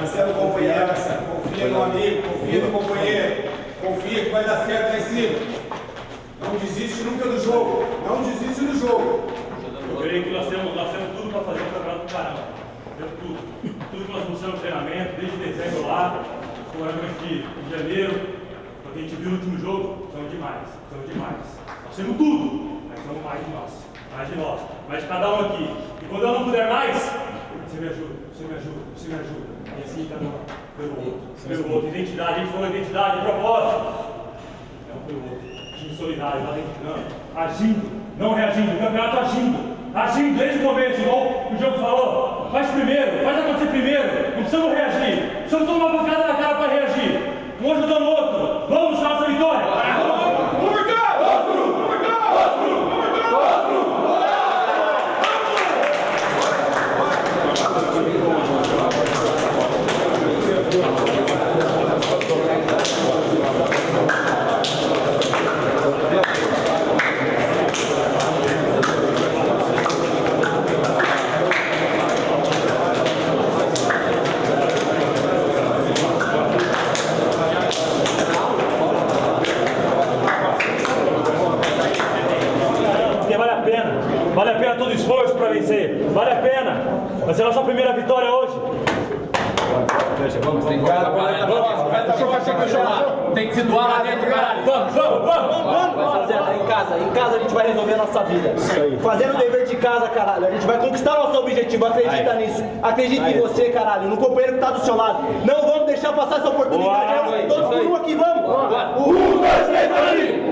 Marcelo, companheiro, confia no amigo, confia no companheiro, confia que vai dar certo lá em cima. Não desiste nunca do jogo, não desiste do jogo. Eu creio que nós temos tudo para fazer o campeonato do caramba. Tudo que nós mostramos no treinamento, desde dezembro lá, os programas de janeiro, o que a gente viu no último jogo, são demais. Nós temos tudo, mas somos mais de nós, mais de cada um aqui. E quando eu não puder mais, você me ajuda. E assim cada um pelo outro. Identidade, a gente falou identidade, propósito. É um pelo outro. Time solidário, lá dentro de campo, agindo, não reagindo, o campeonato agindo desde o começo, igual o jogo falou. Faz primeiro, faz acontecer primeiro, não precisamos reagir, precisamos tomar uma pancada na cara para reagir. Um ajudando o outro, vamos buscar nossa vitória! Vale a pena todo o esforço para vencer. Vale a pena. Vai ser a nossa primeira vitória hoje. Tem que se doar lá dentro, caralho. Vamos. Em casa a gente vai resolver a nossa vida. Fazendo o dever de casa, caralho. A gente vai conquistar nosso objetivo. Acredita nisso. Acredita em você, caralho. No companheiro que tá do seu lado. Não vamos deixar passar essa oportunidade. Todos por um aqui, vamos. 1, 2, 3, ali.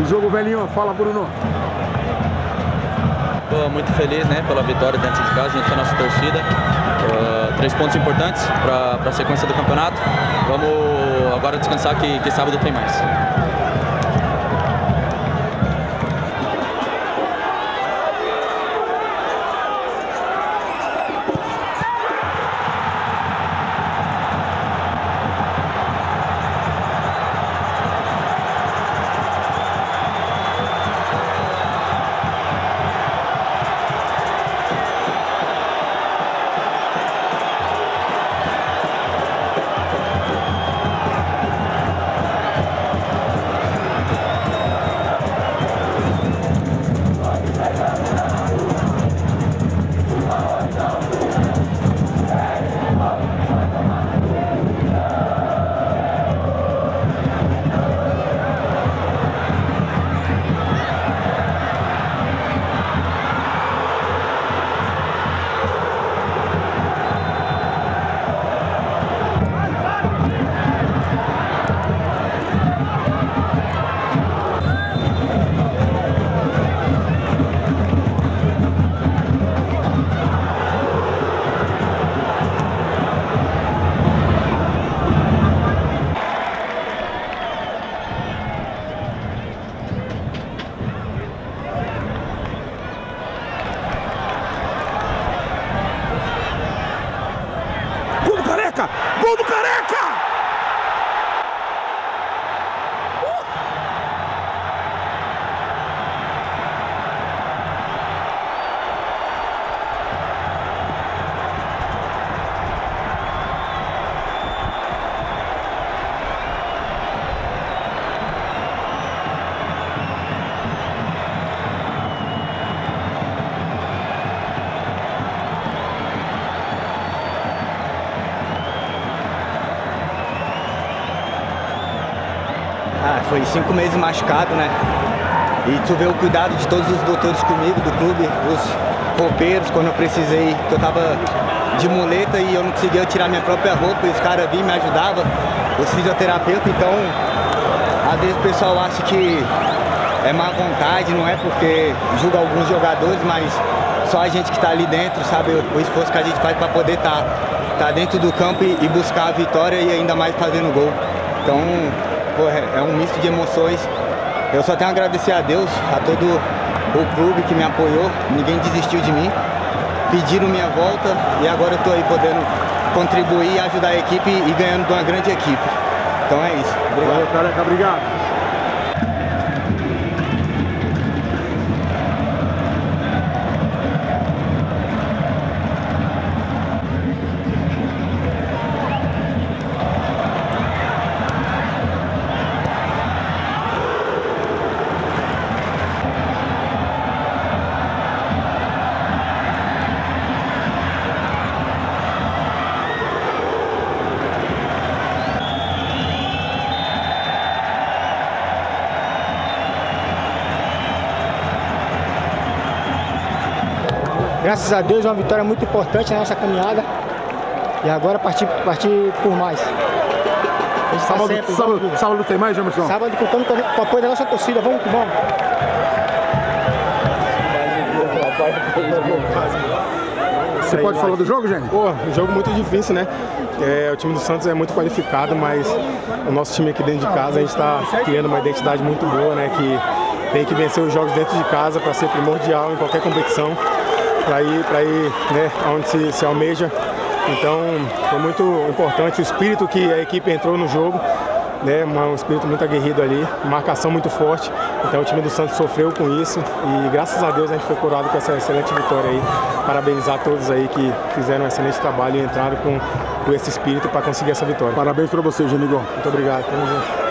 Jogo, velhinho, fala, Bruno. Estou muito feliz, né, pela vitória dentro de casa, junto com a nossa torcida. 3 pontos importantes para a sequência do campeonato. Vamos agora descansar que sábado tem mais. foi 5 meses machucado, né? E tu vê o cuidado de todos os doutores comigo, do clube, os roupeiros, quando eu precisei, que eu tava de muleta e eu não conseguia tirar minha própria roupa, e os caras vinham e me ajudavam, os fisioterapeutas. Então, às vezes o pessoal acha que é má vontade, não é porque julga alguns jogadores, mas só a gente que tá ali dentro sabe o esforço que a gente faz para poder tá dentro do campo e buscar a vitória e ainda mais fazendo gol. Então, pô, é um misto de emoções. Eu só tenho a agradecer a Deus, a todo o clube que me apoiou, ninguém desistiu de mim, pediram minha volta e agora eu tô aí podendo contribuir e ajudar a equipe e ganhando de uma grande equipe. Então é isso. Obrigado. Valeu, Careca, obrigado. Graças a Deus, uma vitória muito importante na nossa caminhada. E agora partir por mais. Sábado tem mais, Jamerson? Sábado contando com o apoio da nossa torcida. Vamos que vamos. Você pode falar do jogo, gente? Pô, um jogo muito difícil, né? O time do Santos é muito qualificado, mas o nosso time aqui dentro de casa, a gente está criando uma identidade muito boa, né? Que tem que vencer os jogos dentro de casa para ser primordial em qualquer competição. Para ir né, onde se almeja. Então foi muito importante o espírito que a equipe entrou no jogo, né, um espírito muito aguerrido ali, marcação muito forte. Então o time do Santos sofreu com isso e graças a Deus a gente foi coroado com essa excelente vitória aí. Parabenizar todos aí que fizeram um excelente trabalho e entraram com esse espírito para conseguir essa vitória. Parabéns para você, Genigol. Muito obrigado. Tamo junto.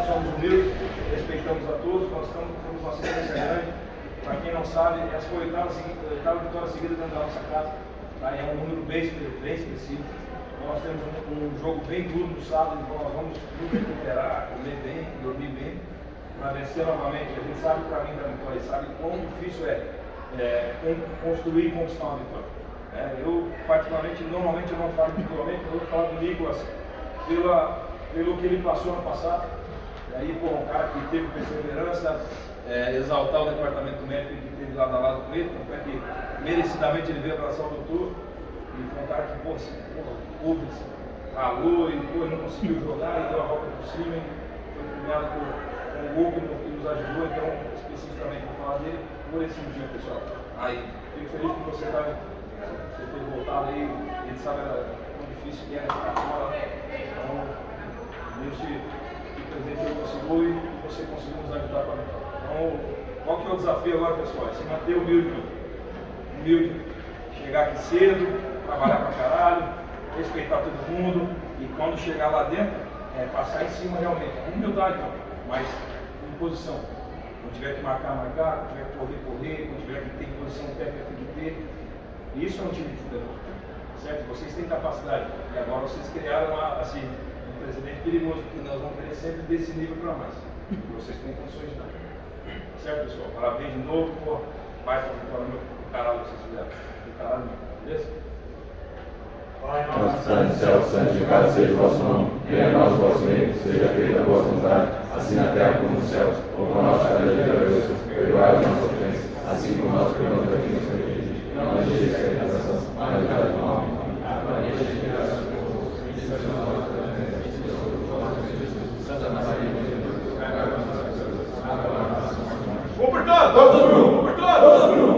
Somos humildes, respeitamos a todos, nós temos uma sequência grande. Para quem não sabe, essa foi a oitava vitória seguida dentro da nossa casa. Tá? É um número bem expressivo. Nós temos um jogo bem duro no sábado, então nós vamos nos recuperar, comer bem, dormir bem, para vencer novamente. A gente sabe o caminho da vitória, sabe quão difícil é construir e conquistar uma vitória. Eu, particularmente, normalmente eu não falo individualmente, eu vou falar do Nicolas pelo que ele passou no passado. E aí, pô, um cara que teve perseverança, exaltar o departamento médico que teve lado a lado com ele, tanto é que merecidamente ele veio abraçar o doutor. E foi um cara que, pô, houve, ralou e pô, não conseguiu jogar e deu a volta por cima. Foi premiado com o gol que nos ajudou. Então, especificamente, vou falar dele por esse motivo, pessoal. Aí, fico feliz por você ter voltado aí. A gente sabe quão difícil que é ficar fora. Então, Deus te presente esse gol e você conseguiu nos ajudar para a vitória. Então, qual que é o desafio agora, pessoal? É se manter humilde, chegar aqui cedo, trabalhar pra caralho, respeitar todo mundo e quando chegar lá dentro, passar em cima realmente, com humildade, mas em posição. Quando tiver que marcar, quando tiver que correr, quando tiver que ter posição técnica, tem que ter. Isso é um time de futebol, certo? Vocês têm capacidade e agora vocês criaram um presidente perigoso, que nós vamos querer sempre desse nível para mais. Vocês têm condições de dar. Certo, pessoal? Parabéns de novo, pô. Vai para o caralho que vocês fizeram. Do caralho mesmo, beleza? Nosso Pai do céu, santificado seja o vosso nome. Venha a nós o vosso reino, seja feita a vossa vontade, assim na terra como nos céus. O pão nosso cada dia hoje, perdoai as nossas ofensas, assim como nós perdoamos a quem nos ofende. Não nos deixeis cair em tentação, mas livrai-nos do mal. Vamos por todos! Vamos por todos!